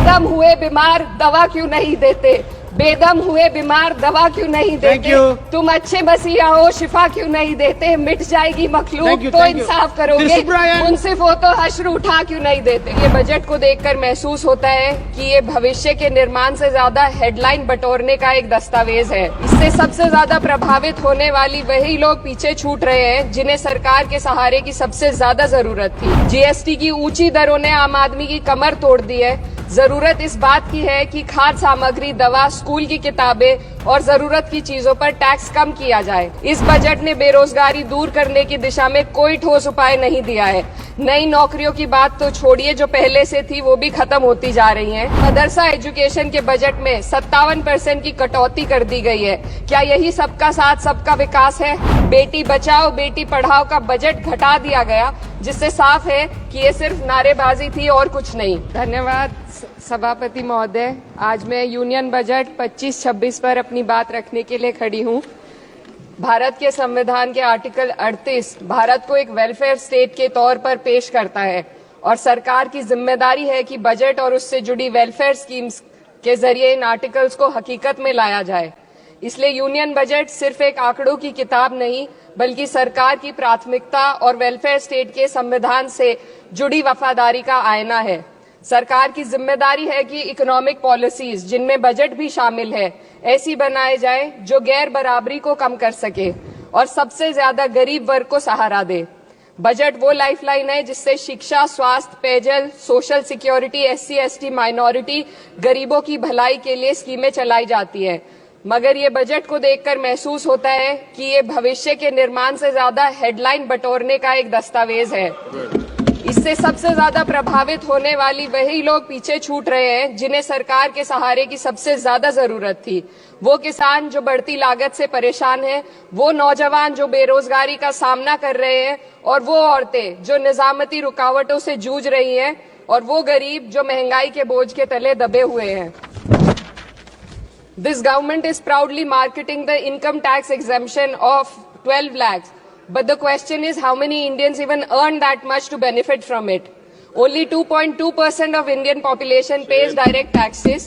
बेदम हुए बीमार दवा क्यों नहीं देते? बेदम हुए बीमार दवा क्यों नहीं देते? तुम अच्छे मसीहा हो, शिफा क्यों नहीं देते? मिट जाएगी मखलूक तो इंसाफ करोगे, मुनसिफ हो तो हश्र उठा क्यों नहीं देते? ये बजट को देखकर महसूस होता है कि ये भविष्य के निर्माण से ज्यादा हेडलाइन बटोरने का एक दस्तावेज है। इससे सबसे ज्यादा प्रभावित होने वाली वही लोग पीछे छूट रहे हैं जिन्हें सरकार के सहारे की सबसे ज्यादा जरूरत थी। जीएसटी की ऊंची दरों ने आम आदमी की कमर तोड़ दी है। जरूरत इस बात की है कि खाद्य सामग्री, दवा, स्कूल की किताबें और जरूरत की चीजों पर टैक्स कम किया जाए। इस बजट ने बेरोजगारी दूर करने की दिशा में कोई ठोस उपाय नहीं दिया है। नई नौकरियों की बात तो छोड़िए, जो पहले से थी वो भी खत्म होती जा रही हैं। मदरसा एजुकेशन के बजट में 57% की कटौती कर दी गई है। क्या यही सबका साथ सबका विकास है? बेटी बचाओ बेटी पढ़ाओ का बजट घटा दिया गया, जिससे साफ है कि ये सिर्फ नारेबाजी थी और कुछ नहीं। धन्यवाद सभापति महोदय। आज मैं यूनियन बजट 25-26 पर अपनी बात रखने के लिए खड़ी हूँ। भारत के संविधान के आर्टिकल 38 भारत को एक वेलफेयर स्टेट के तौर पर पेश करता है और सरकार की जिम्मेदारी है कि बजट और उससे जुड़ी वेलफेयर स्कीम्स के जरिए इन आर्टिकल्स को हकीकत में लाया जाए। इसलिए यूनियन बजट सिर्फ एक आंकड़ों की किताब नहीं, बल्कि सरकार की प्राथमिकता और वेलफेयर स्टेट के संविधान से जुड़ी वफादारी का आईना है। सरकार की जिम्मेदारी है कि इकोनॉमिक पॉलिसीज, जिनमें बजट भी शामिल है, ऐसी बनाए जाए जो गैर बराबरी को कम कर सके और सबसे ज्यादा गरीब वर्ग को सहारा दे। बजट वो लाइफलाइन है जिससे शिक्षा, स्वास्थ्य, पेयजल, social security, SC, ST, minority, गरीबों की भलाई के लिए स्कीमें चलाई जाती है। मगर ये बजट को देखकर महसूस होता है कि ये भविष्य के निर्माण से ज्यादा हेडलाइन बटोरने का एक दस्तावेज है। इससे सबसे ज्यादा प्रभावित होने वाली वही लोग पीछे छूट रहे हैं जिन्हें सरकार के सहारे की सबसे ज्यादा जरूरत थी। वो किसान जो बढ़ती लागत से परेशान हैं, वो नौजवान जो बेरोजगारी का सामना कर रहे हैं, और वो औरतें जो निजामती रुकावटों से जूझ रही हैं, और वो गरीब जो महंगाई के बोझ के तले दबे हुए हैं। This government is proudly marketing the income tax exemption of 12 lakhs. But the question is, how many Indians even earn that much to benefit from it? Only 2.2% of Indian population pays direct taxes,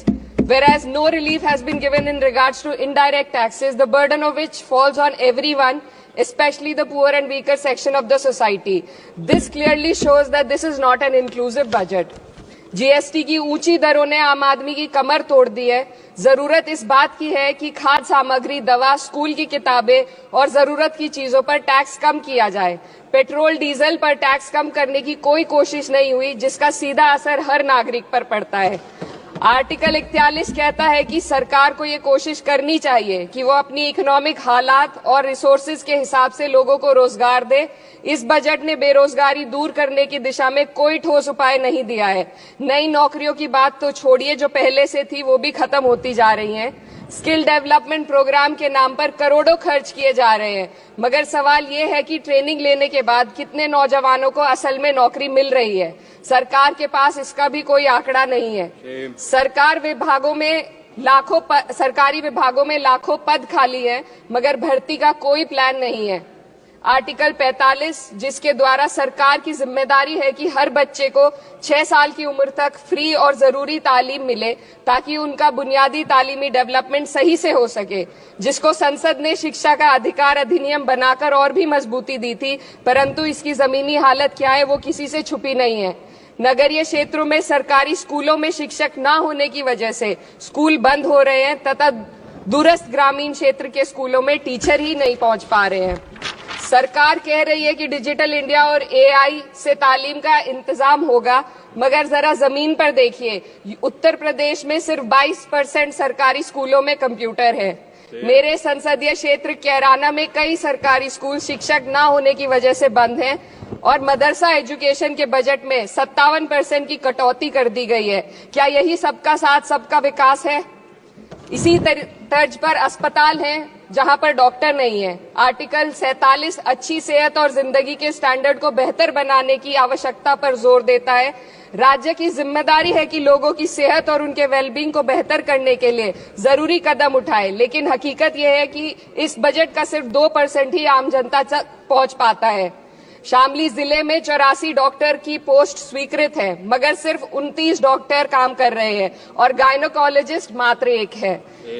whereas no relief has been given in regards to indirect taxes, the burden of which falls on everyone, especially the poor and weaker section of the society. This clearly shows that this is not an inclusive budget. GST की ऊंची दरों ने आम आदमी की कमर तोड़ दी है। जरूरत इस बात की है कि खाद्य सामग्री, दवा, स्कूल की किताबें और जरूरत की चीजों पर टैक्स कम किया जाए। पेट्रोल डीजल पर टैक्स कम करने की कोई कोशिश नहीं हुई, जिसका सीधा असर हर नागरिक पर पड़ता है। आर्टिकल 41 कहता है कि सरकार को ये कोशिश करनी चाहिए कि वो अपनी इकोनॉमिक हालात और रिसोर्सेज के हिसाब से लोगों को रोजगार दे। इस बजट ने बेरोजगारी दूर करने की दिशा में कोई ठोस उपाय नहीं दिया है। नई नौकरियों की बात तो छोड़िए, जो पहले से थी वो भी खत्म होती जा रही हैं। स्किल डेवलपमेंट प्रोग्राम के नाम पर करोड़ों खर्च किए जा रहे हैं, मगर सवाल ये है कि ट्रेनिंग लेने के बाद कितने नौजवानों को असल में नौकरी मिल रही है। सरकार के पास इसका भी कोई आंकड़ा नहीं है। सरकारी विभागों में लाखों पद खाली हैं, मगर भर्ती का कोई प्लान नहीं है। आर्टिकल 45, जिसके द्वारा सरकार की जिम्मेदारी है कि हर बच्चे को 6 साल की उम्र तक फ्री और जरूरी तालीम मिले, ताकि उनका बुनियादी तालीमी डेवलपमेंट सही से हो सके, जिसको संसद ने शिक्षा का अधिकार अधिनियम बनाकर और भी मजबूती दी थी, परंतु इसकी जमीनी हालत क्या है वो किसी से छुपी नहीं है। नगरीय क्षेत्रों में सरकारी स्कूलों में शिक्षक न होने की वजह से स्कूल बंद हो रहे हैं तथा दूरस्थ ग्रामीण क्षेत्र के स्कूलों में टीचर ही नहीं पहुंच पा रहे हैं। सरकार कह रही है कि डिजिटल इंडिया और एआई से तालीम का इंतजाम होगा, मगर जरा जमीन पर देखिए, उत्तर प्रदेश में सिर्फ 22% सरकारी स्कूलों में कंप्यूटर है। मेरे संसदीय क्षेत्र कैराना में कई सरकारी स्कूल शिक्षक न होने की वजह से बंद हैं और मदरसा एजुकेशन के बजट में 57% की कटौती कर दी गई है। क्या यही सबका साथ सबका विकास है? इसी तर्ज पर अस्पताल हैं जहां पर डॉक्टर नहीं है। आर्टिकल 47 अच्छी सेहत और जिंदगी के स्टैंडर्ड को बेहतर बनाने की आवश्यकता पर जोर देता है। राज्य की जिम्मेदारी है कि लोगों की सेहत और उनके वेलबींग को बेहतर करने के लिए जरूरी कदम उठाए, लेकिन हकीकत यह है कि इस बजट का सिर्फ 2% ही आम जनता तक पहुंच पाता है। शामली जिले में 84 डॉक्टर की पोस्ट स्वीकृत है, मगर सिर्फ 29 डॉक्टर काम कर रहे हैं और गायनोकोलॉजिस्ट मात्र 1 है।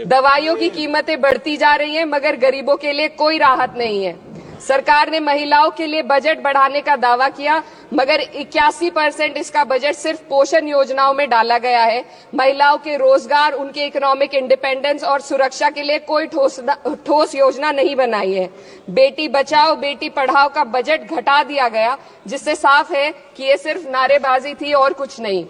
दवाइयों की कीमतें बढ़ती जा रही हैं, मगर गरीबों के लिए कोई राहत नहीं है। सरकार ने महिलाओं के लिए बजट बढ़ाने का दावा किया, मगर 81% इसका बजट सिर्फ पोषण योजनाओं में डाला गया है। महिलाओं के रोजगार, उनके इकोनॉमिक इंडिपेंडेंस और सुरक्षा के लिए कोई ठोस योजना नहीं बनाई है। बेटी बचाओ बेटी पढ़ाओ का बजट घटा दिया गया, जिससे साफ है कि ये सिर्फ नारेबाजी थी और कुछ नहीं।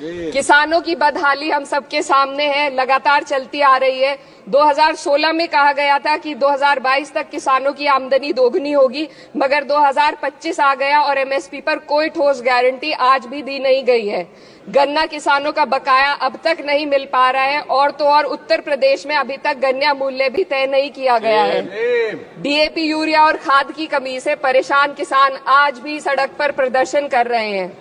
किसानों की बदहाली हम सबके सामने है, लगातार चलती आ रही है। 2016 में कहा गया था कि 2022 तक किसानों की आमदनी दोगुनी होगी, मगर 2025 आ गया और एमएसपी पर कोई ठोस गारंटी आज भी दी नहीं गई है। गन्ना किसानों का बकाया अब तक नहीं मिल पा रहा है, और तो और उत्तर प्रदेश में अभी तक गन्ना मूल्य भी तय नहीं किया गया है। डीएपी, यूरिया और खाद की कमी से परेशान किसान आज भी सड़क पर प्रदर्शन कर रहे हैं।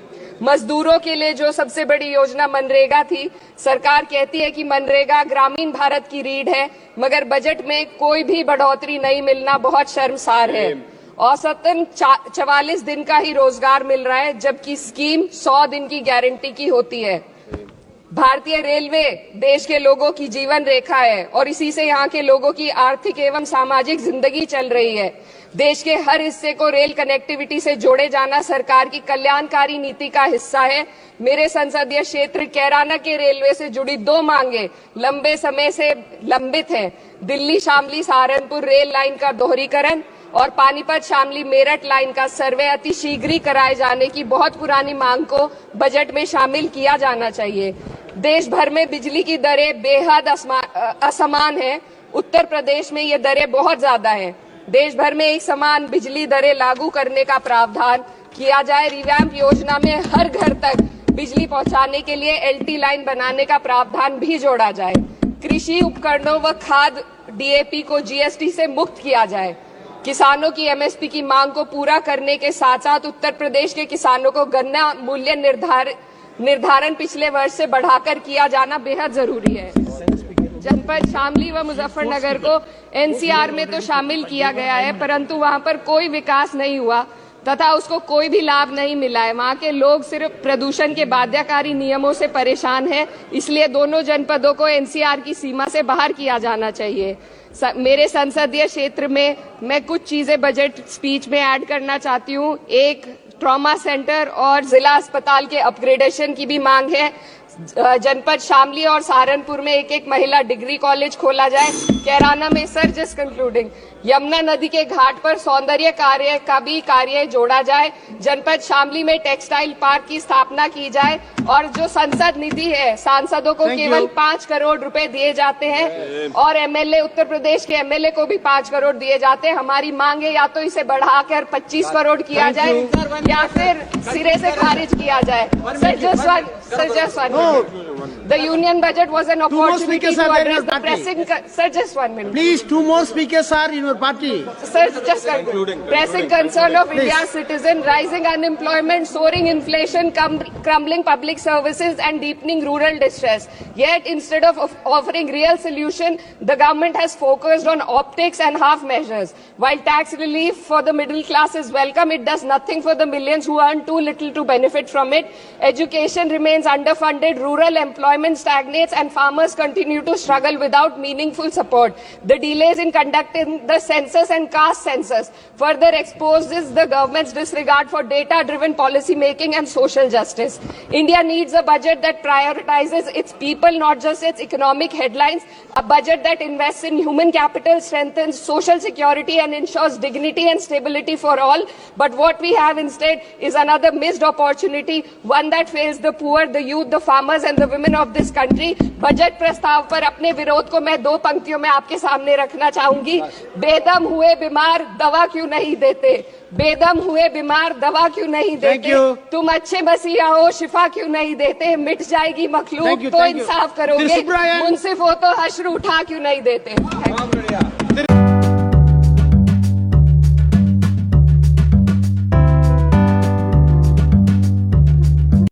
मजदूरों के लिए जो सबसे बड़ी योजना मनरेगा थी, सरकार कहती है कि मनरेगा ग्रामीण भारत की रीढ़ है, मगर बजट में कोई भी बढ़ोतरी नहीं मिलना बहुत शर्मसार है। औसतन 44 दिन का ही रोजगार मिल रहा है, जबकि स्कीम 100 दिन की गारंटी की होती है। भारतीय रेलवे देश के लोगों की जीवन रेखा है और इसी से यहाँ के लोगों की आर्थिक एवं सामाजिक जिंदगी चल रही है। देश के हर हिस्से को रेल कनेक्टिविटी से जोड़े जाना सरकार की कल्याणकारी नीति का हिस्सा है। मेरे संसदीय क्षेत्र कैराना के रेलवे से जुड़ी 2 मांगे लंबे समय से लंबित हैं। दिल्ली शामली सहारनपुर रेल लाइन का दोहरीकरण और पानीपत शामली मेरठ लाइन का सर्वे अति शीघ्र ही कराए जाने की बहुत पुरानी मांग को बजट में शामिल किया जाना चाहिए। देश भर में बिजली की दरें बेहद असमान है। उत्तर प्रदेश में ये दरें बहुत ज्यादा हैं। देश भर में एक समान बिजली दरें लागू करने का प्रावधान किया जाए। रिवैम्प योजना में हर घर तक बिजली पहुंचाने के लिए एलटी लाइन बनाने का प्रावधान भी जोड़ा जाए। कृषि उपकरणों व खाद डीएपी को जीएसटी से मुक्त किया जाए। किसानों की एमएसपी की मांग को पूरा करने के साथ साथ उत्तर प्रदेश के किसानों को गन्ना मूल्य निर्धारण पिछले वर्ष से बढ़ाकर किया जाना बेहद जरूरी है। जनपद शामली व मुजफ्फरनगर को एनसीआर में तो शामिल किया गया है, परंतु वहां पर कोई विकास नहीं हुआ तथा उसको कोई भी लाभ नहीं मिला है। वहां के लोग सिर्फ प्रदूषण के बाध्यकारी नियमों से परेशान हैं, इसलिए दोनों जनपदों को एनसीआर की सीमा से बाहर किया जाना चाहिए। मेरे संसदीय क्षेत्र में मैं कुछ चीजें बजट स्पीच में ऐड करना चाहती हूँ। एक, ट्रॉमा सेंटर और जिला अस्पताल के अपग्रेडेशन की भी मांग है। जनपद शामली और सहारनपुर में एक महिला डिग्री कॉलेज खोला जाए। कैराना में सर जस्ट कंक्लूडिंग, यमुना नदी के घाट पर सौंदर्य कार्य का भी कार्य जोड़ा जाए। जनपद शामली में टेक्सटाइल पार्क की स्थापना की जाए और जो संसद निधि है, सांसदों को केवल 5 करोड़ रुपए दिए जाते हैं और एमएलए, उत्तर प्रदेश के एमएलए को भी 5 करोड़ दिए जाते हैं। हमारी मांग है या तो इसे बढ़ाकर 25 करोड़ किया जाए या फिर सिरे से खारिज किया जाए। Sir, just one minute. The union budget was an opportunity to address the pressing... Sir, just 1 minute. Please, 2 more speakers are in your party. Sir, just pressing concern of India's citizen, rising unemployment, soaring inflation, crumbling public services and deepening rural distress. Yet, instead of offering real solution, the government has focused on optics and half measures. While tax relief for the middle class is welcome, it does nothing for the millions who earn too little to benefit from it. Education remains underfunded, rural employment stagnates and farmers continue to struggle without meaningful support. The delays in conducting the census and caste census further exposes the government's disregard for data-driven policy making and social justice. India needs a budget that prioritizes its people, not just its economic headlines, a budget that invests in human capital, strengthens social security and ensures dignity and stability for all. But what we have instead is another missed opportunity, one that fails the poor, the youth, the farmers and the women of this country. Budget प्रस्ताव पर अपने विरोध को मैं 2 पंक्तियों में आपके सामने रखना चाहूंगी। बेदम हुए बीमार दवा क्यों नहीं देते? बेदम हुए बीमार दवा क्यों नहीं देते? तुम अच्छे मसीहा हो, शिफा क्यों नहीं देते? मिट जाएगी मखलूक तो इंसाफ करोगे, मुंसिफ हो तो हश्र उठा क्यों नहीं देते?